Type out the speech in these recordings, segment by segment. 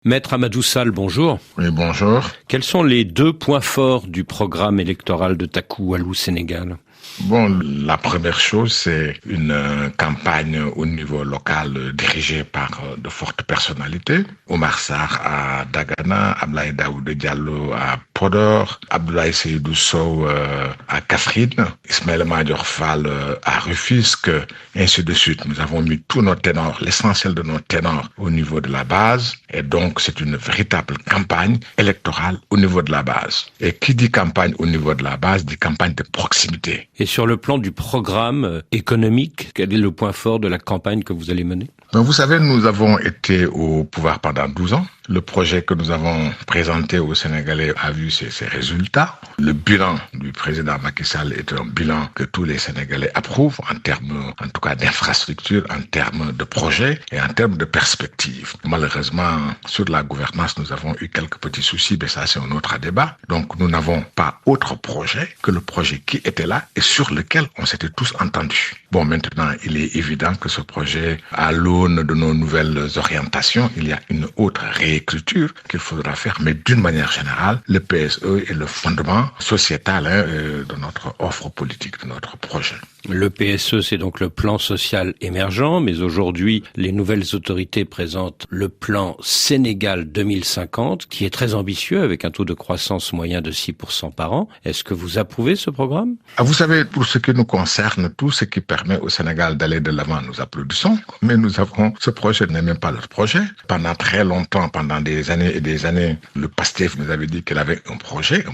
Maître Amadou Sall, bonjour. Oui, bonjour. Quels sont les 2 points forts du programme électoral de Taku Wallu Sénégal ? Bon, la première chose, c'est une campagne au niveau local dirigée par de fortes personnalités. Oumar Sarr à Dagana, Abdoulaye Daouda Diallo à Podor, Abdoulaye Seydou Sow à Kaffrine, Ismaël Madior Fall à Rufisque, et ainsi de suite. Nous avons mis tous nos ténors, l'essentiel de nos ténors au niveau de la base. Et donc, c'est une véritable campagne électorale au niveau de la base. Et qui dit campagne au niveau de la base, dit campagne de proximité. Et sur le plan du programme économique, quel est le point fort de la campagne que vous allez mener ? Vous savez, nous avons été au pouvoir pendant 12 ans. Le projet que nous avons présenté aux Sénégalais a vu ses résultats. Le bilan du président Macky Sall est un bilan que tous les Sénégalais approuvent en termes, en tout cas, d'infrastructures, en termes de projets et en termes de perspectives. Malheureusement, sur la gouvernance, nous avons eu quelques petits soucis, mais ça, c'est un autre débat. Donc, nous n'avons pas autre projet que le projet qui était là et sur lequel on s'était tous entendus. Bon, maintenant, il est évident que ce projet, à l'aune de nos nouvelles orientations, il y a une autre réécriture qu'il faudra faire, mais d'une manière générale, le PSE est le fondement sociétal de notre offre politique, de notre projet. Le PSE, c'est donc le plan social émergent, mais aujourd'hui, les nouvelles autorités présentent le plan Sénégal 2050, qui est très ambitieux, avec un taux de croissance moyen de 6% par an. Est-ce que vous approuvez ce programme ? Vous savez, pour ce qui nous concerne, tout ce qui permet au Sénégal d'aller de l'avant, nous applaudissons, mais nous avons, ce projet n'est même pas notre projet. Pendant très longtemps, pendant des années et des années, le PASTEF nous avait dit qu'il avait un projet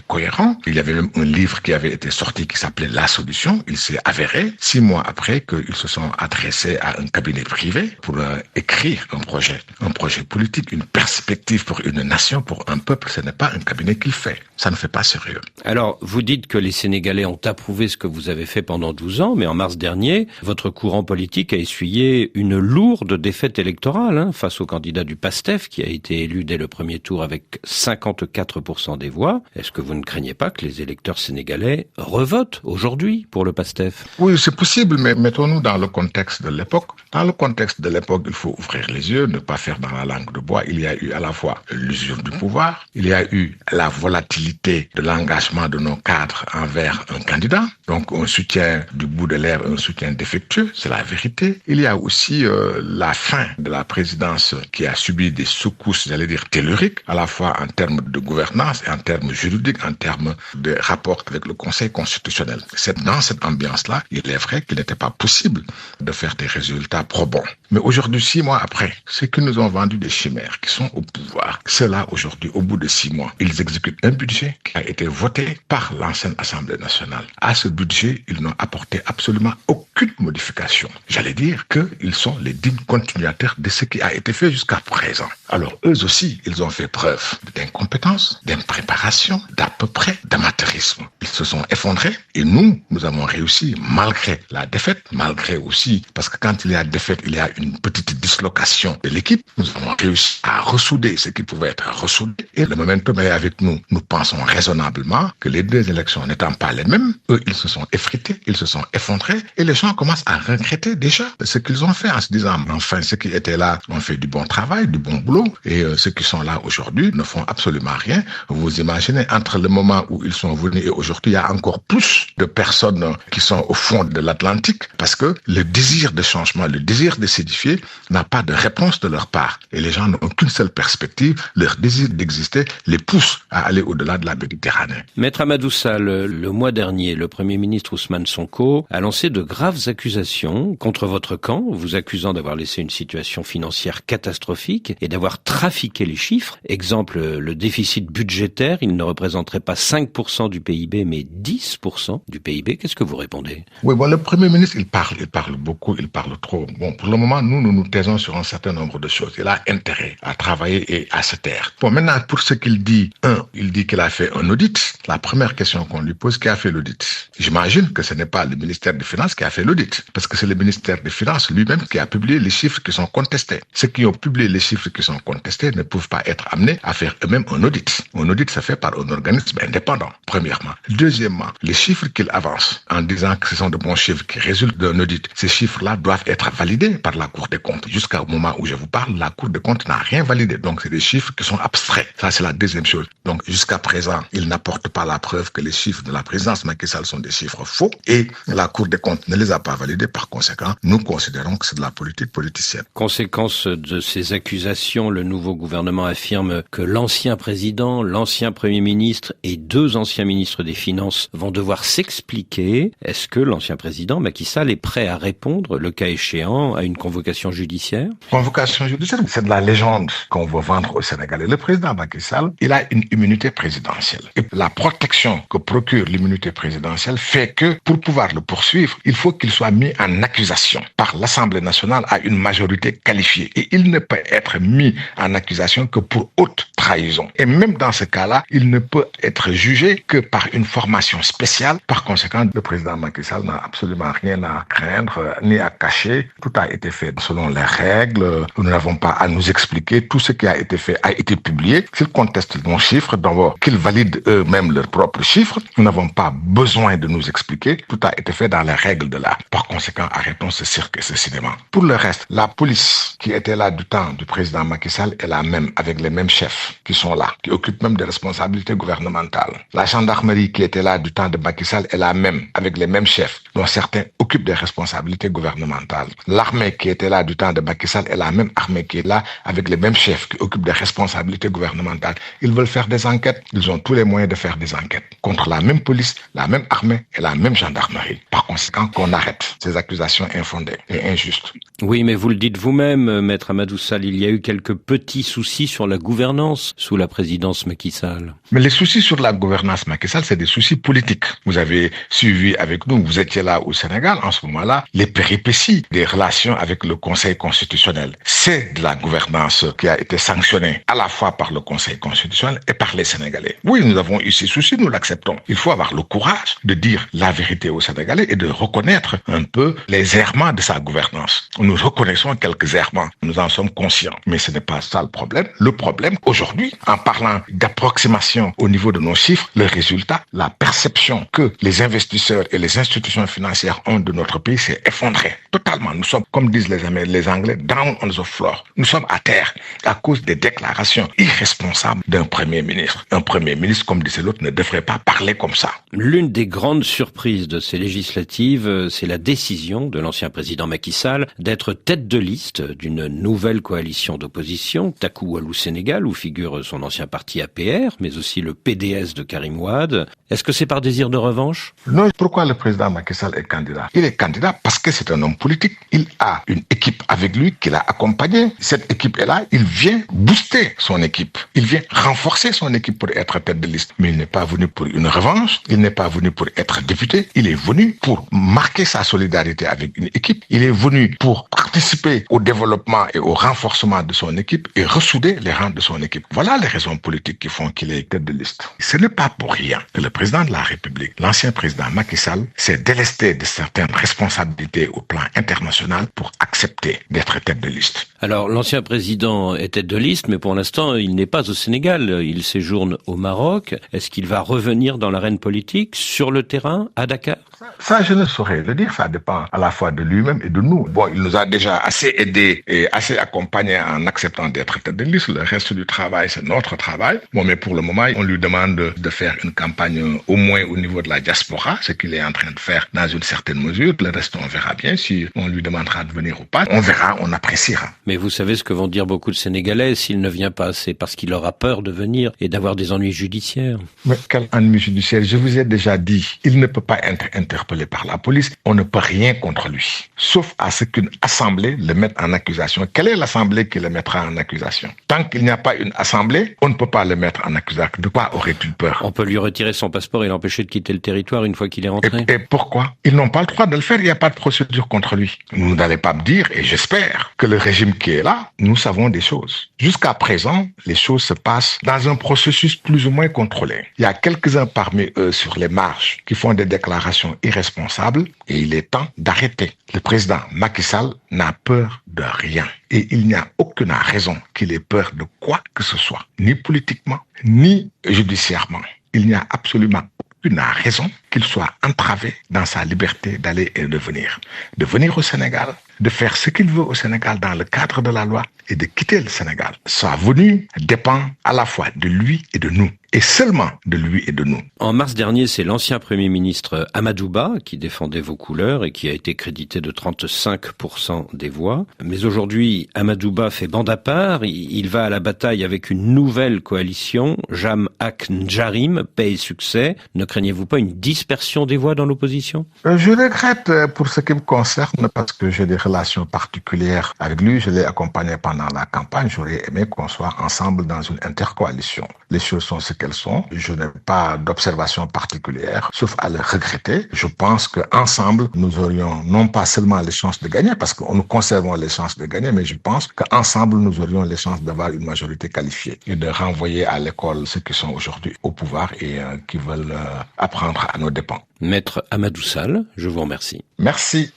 cohérent. Il y avait même un livre qui avait été sorti qui s'appelait La Solution. Il s'est avéré, 6 mois après, qu'ils se sont adressés à un cabinet privé pour écrire un projet politique, une perspective pour une nation, pour un peuple. Ce n'est pas un cabinet qu'il fait. Ça ne fait pas sérieux. Alors, vous dites que les Sénégalais ont approuvé ce que vous avez fait pendant 12 ans, mais en mars dernier, votre courant politique a essuyé une lourde défaite électorale face au candidat du PASTEF, qui a été élu dès le premier tour avec 54% des voix. Est-ce que vous ne craignez pas que les électeurs sénégalais revotent aujourd'hui pour le PASTEF ? Oui, c'est possible, mais mettons-nous dans le contexte de l'époque. Dans le contexte de l'époque, il faut ouvrir les yeux, ne pas faire dans la langue de bois. Il y a eu à la fois l'usure du pouvoir, il y a eu la volatilité de l'engagement de nos cadres envers un candidat, donc un soutien du bout de l'air, un soutien défectueux, c'est la vérité. Il y a aussi la fin de la présidence qui a subi des secousses, j'allais dire telluriques, à la fois en termes de gouvernance et en termes juridiques, en termes de rapport avec le Conseil constitutionnel. C'est dans cette ambiance-là, il est vrai qu'il n'était pas possible de faire des résultats probants. Mais aujourd'hui, 6 mois après, ceux qui nous ont vendu des chimères, qui sont au pouvoir, ceux-là, aujourd'hui, au bout de 6 mois, ils exécutent un budget qui a été voté par l'ancienne Assemblée nationale. À ce budget, ils n'ont apporté absolument aucune modification. J'allais dire qu'ils sont les dignes continuateurs de ce qui a été fait jusqu'à présent. Alors, eux aussi, ils ont fait preuve d'incompétence, d'impréparation, d'à peu près d'amateurisme. Ils se sont effondrés et nous avons réussi malgré la défaite, malgré aussi, parce que quand il y a défaite, il y a une petite dislocation de l'équipe. Nous avons réussi à ressouder ce qui pouvait être ressoudé et le momentum est avec nous. Nous pensons raisonnablement que les 2 élections n'étant pas les mêmes, eux, ils se sont effrités, ils se sont effondrés et les gens commencent à regretter déjà ce qu'ils ont fait en se disant, enfin, ceux qui étaient là ont fait du bon travail, du bon boulot et ceux qui sont là aujourd'hui ne font absolument rien. Vous imaginez, entre le moment où ils sont venus et aujourd'hui, il y a encore plus de personnes qui sont au fond de l'Atlantique parce que le désir de changement, le désir de s'édifier n'a pas de réponse de leur part. Et les gens n'ont qu'une seule perspective, leur désir d'exister les pousse à aller au-delà de la Méditerranée. Maître Amadou Sall, le mois dernier, le Premier ministre Ousmane Sonko a lancé de graves accusations contre votre camp, vous accusant d'avoir laissé une situation financière catastrophique et d'avoir trafiqué les chiffres. Exemple, le déficit budgétaire, il ne représenterait pas 5% du PIB, mais 10% du PIB. Qu'est-ce que vous répondez ? Oui, bon, le Premier ministre, il parle beaucoup, il parle trop. Bon, pour le moment, nous nous taisons sur un certain nombre de choses. Il a intérêt à travailler et à se taire. Bon, maintenant, pour ce qu'il dit, il dit qu'il a fait un audit. La première question qu'on lui pose, qui a fait l'audit ? l'audit. J'imagine que ce n'est pas le ministère des Finances qui a fait l'audit, parce que c'est le ministère des Finances lui-même qui a publié les chiffres qui sont contestés. Ceux qui ont publié les chiffres qui sont contestés ne peuvent pas être amenés à faire eux-mêmes un audit. Un audit, ça fait par un organisme indépendant, premièrement. Deuxièmement, les chiffres qu'ils avancent en disant que ce sont de bons chiffres qui résultent d'un audit, ces chiffres-là doivent être validés par la Cour des comptes. Jusqu'au moment où je vous parle, la Cour des comptes n'a rien validé. Donc, c'est des chiffres qui sont abstraits. Ça, c'est la deuxième chose. Donc, jusqu'à présent, ils n'apportent pas la preuve que les chiffres de la présidence Macky Sall sont des chiffres faux et la Cour des comptes ne les a pas validés. Par conséquent, nous considérons que c'est de la politique politicienne. Conséquence de ces accusations, le nouveau gouvernement affirme que l'ancien président, l'ancien premier ministre et 2 anciens ministres des Finances vont devoir s'expliquer. Est-ce que l'ancien président Macky Sall est prêt à répondre, le cas échéant, à une convocation judiciaire? Convocation judiciaire, c'est de la légende qu'on veut vendre aux Sénégalais. Le président Macky Sall, il a une immunité présidentielle. Et la protection que procure l'immunité présidentielle fait que, pour pouvoir le poursuivre, il faut qu'il soit mis en accusation par l'Assemblée nationale à une majorité qualifiée. Et il ne peut être mis en accusation que pour haute trahison. Et même dans ce cas-là, il ne peut être jugé que par une formation spéciale. Par conséquent, le président Macky Sall n'a absolument rien à craindre ni à cacher. Tout a été fait selon les règles. Nous n'avons pas à nous expliquer. Tout ce qui a été fait a été publié. S'ils contestent nos chiffres, d'abord qu'ils valident eux-mêmes leurs propres chiffres, nous n'avons pas besoin de nous expliquer. Tout a été fait dans les règles de l'art. Par conséquent, arrêtons ce cirque et ce cinéma. Pour le reste, la police qui était là du temps du président Macky Sall est la même, avec les mêmes chefs qui sont là, qui occupent même des responsabilités gouvernementales. La gendarmerie qui était là du temps de Macky Sall est la même, avec les mêmes chefs, dont certains occupent des responsabilités gouvernementales. L'armée qui était là du temps de Macky Sall est la même armée qui est là, avec les mêmes chefs qui occupent des responsabilités gouvernementales. Ils veulent faire des enquêtes, ils ont tous les moyens de faire des enquêtes contre la même police, la même armée et la même gendarmerie. Par conséquent, qu'on arrête ces accusations infondées et injustes. Oui, mais vous le dites vous-même, Maître Amadou Sall, il y a eu quelques petits soucis sur la gouvernance sous la présidence Macky Sall. Mais les soucis sur la gouvernance Macky Sall, c'est des soucis politiques. Vous avez suivi avec nous, vous étiez là au Sénégal en ce moment-là, les péripéties des relations avec le Conseil constitutionnel. C'est de la gouvernance qui a été sanctionnée à la fois par le Conseil constitutionnel et par les Sénégalais. Oui, nous avons eu ces soucis, nous l'acceptons. Il faut avoir le courage de dire la vérité aux Sénégalais et de reconnaître un peu les errements de sa gouvernance. Nous reconnaissons quelques errements, nous en sommes conscients, mais ce n'est pas ça le problème. Le problème, aujourd'hui, en parlant d'approximation au niveau de nos chiffres, le résultat, la perception que les investisseurs et les institutions financières ont de notre pays s'est effondrée totalement. Nous sommes, comme disent les Anglais, down on the floor. Nous sommes à terre à cause des déclarations irresponsables d'un Premier ministre. Un Premier ministre, comme disait l'autre, ne devrait pas parler comme ça. L'une des grandes surprises de ces législatives, c'est la décision de l'ancien président Macky Sall d'être tête de liste d'une nouvelle coalition d'opposition, Taku Walou Sénégal, où figure son ancien parti APR, mais aussi le PDS de Karim Wade. Est-ce que c'est par désir de revanche? Non. Pourquoi le président Macky Sall est candidat? Il est candidat parce que c'est un homme politique. Il a une équipe avec lui qui l'a accompagné. Cette équipe est là. Il vient booster son équipe. Il vient renforcer son équipe pour être tête de liste. Mais il n'est pas venu pour une revanche. Il n'est pas venu pour être député. Il est venu pour marquer sa solidarité avec une équipe. Il est venu pour participer au développement et au renforcement de son équipe et ressouder les rangs de son équipe. Voilà les raisons politiques qui font qu'il est tête de liste. Ce n'est pas pour rien que le président de la République, l'ancien président Macky Sall, s'est délesté de certaines responsabilités au plan international pour accepter d'être tête de liste. Alors, l'ancien président est tête de liste, mais pour l'instant, il n'est pas au Sénégal. Il séjourne au Maroc. Est-ce qu'il va revenir dans l'arène politique, sur le terrain, à Dakar? Ça, je ne saurais le dire. Ça dépend à la fois de lui-même et de nous. Bon, il nous a déjà assez aidés et assez accompagnés en acceptant d'être tête de liste. Le reste du travail, c'est notre travail. Bon, mais pour le moment, on lui demande de faire une campagne au moins au niveau de la diaspora, ce qu'il est en train de faire dans une certaine mesure. Le reste, on verra bien si on lui demandera de venir ou pas. On verra, on appréciera. Mais vous savez ce que vont dire beaucoup de Sénégalais s'il ne vient pas, c'est parce qu'il aura peur de venir et d'avoir des ennuis judiciaires. Mais quel ennui judiciaire? Je vous ai déjà dit, il ne peut pas être interpellé par la police. On ne peut rien contre lui, sauf à ce qu'une assemblée le mette en accusation. Quelle est l'assemblée qui le mettra en accusation? Tant qu'il n'y a pas une assemblée, on ne peut pas le mettre en accusation. De quoi aurait-il peur? On peut lui retirer son passeport et l'empêcher de quitter le territoire une fois qu'il est rentré. Et pourquoi? Ils n'ont pas le droit de le faire, il n'y a pas de procédure contre lui. Vous n'allez pas me dire, et j'espère, que le régime qui est là, nous savons des choses. Jusqu'à présent, les choses se passent dans un processus plus ou moins contrôlé. Il y a quelques-uns parmi eux sur les marges qui font des déclarations irresponsables et il est temps d'arrêter. Le président Macky Sall n'a peur de rien et il n'y a aucune raison qu'il ait peur de quoi que ce soit, ni politiquement, ni judiciairement. Il n'y a absolument aucune raison qu'il soit entravé dans sa liberté d'aller et de venir au Sénégal, de faire ce qu'il veut au Sénégal dans le cadre de la loi et de quitter le Sénégal. Sa venue dépend à la fois de lui et de nous, et seulement de lui et de nous. En mars dernier, c'est l'ancien Premier ministre Amadou Ba qui défendait vos couleurs et qui a été crédité de 35% des voix. Mais aujourd'hui, Amadou Ba fait bande à part, il va à la bataille avec une nouvelle coalition, Jam Ak Njarim, paix et succès. Ne craignez-vous pas une dispersion des voix dans l'opposition? Je regrette pour ce qui me concerne parce que j'ai des relations particulières avec lui. Je l'ai accompagné pendant la campagne. J'aurais aimé qu'on soit ensemble dans une intercoalition. Les choses sont ce qu'elles sont. Je n'ai pas d'observation particulière, sauf à le regretter. Je pense qu'ensemble, nous aurions non pas seulement les chances de gagner, parce que nous conservons les chances de gagner, mais je pense qu'ensemble, nous aurions les chances d'avoir une majorité qualifiée et de renvoyer à l'école ceux qui sont aujourd'hui au pouvoir et qui veulent apprendre à nos dépens. Maître Amadou Sall, je vous remercie. Merci.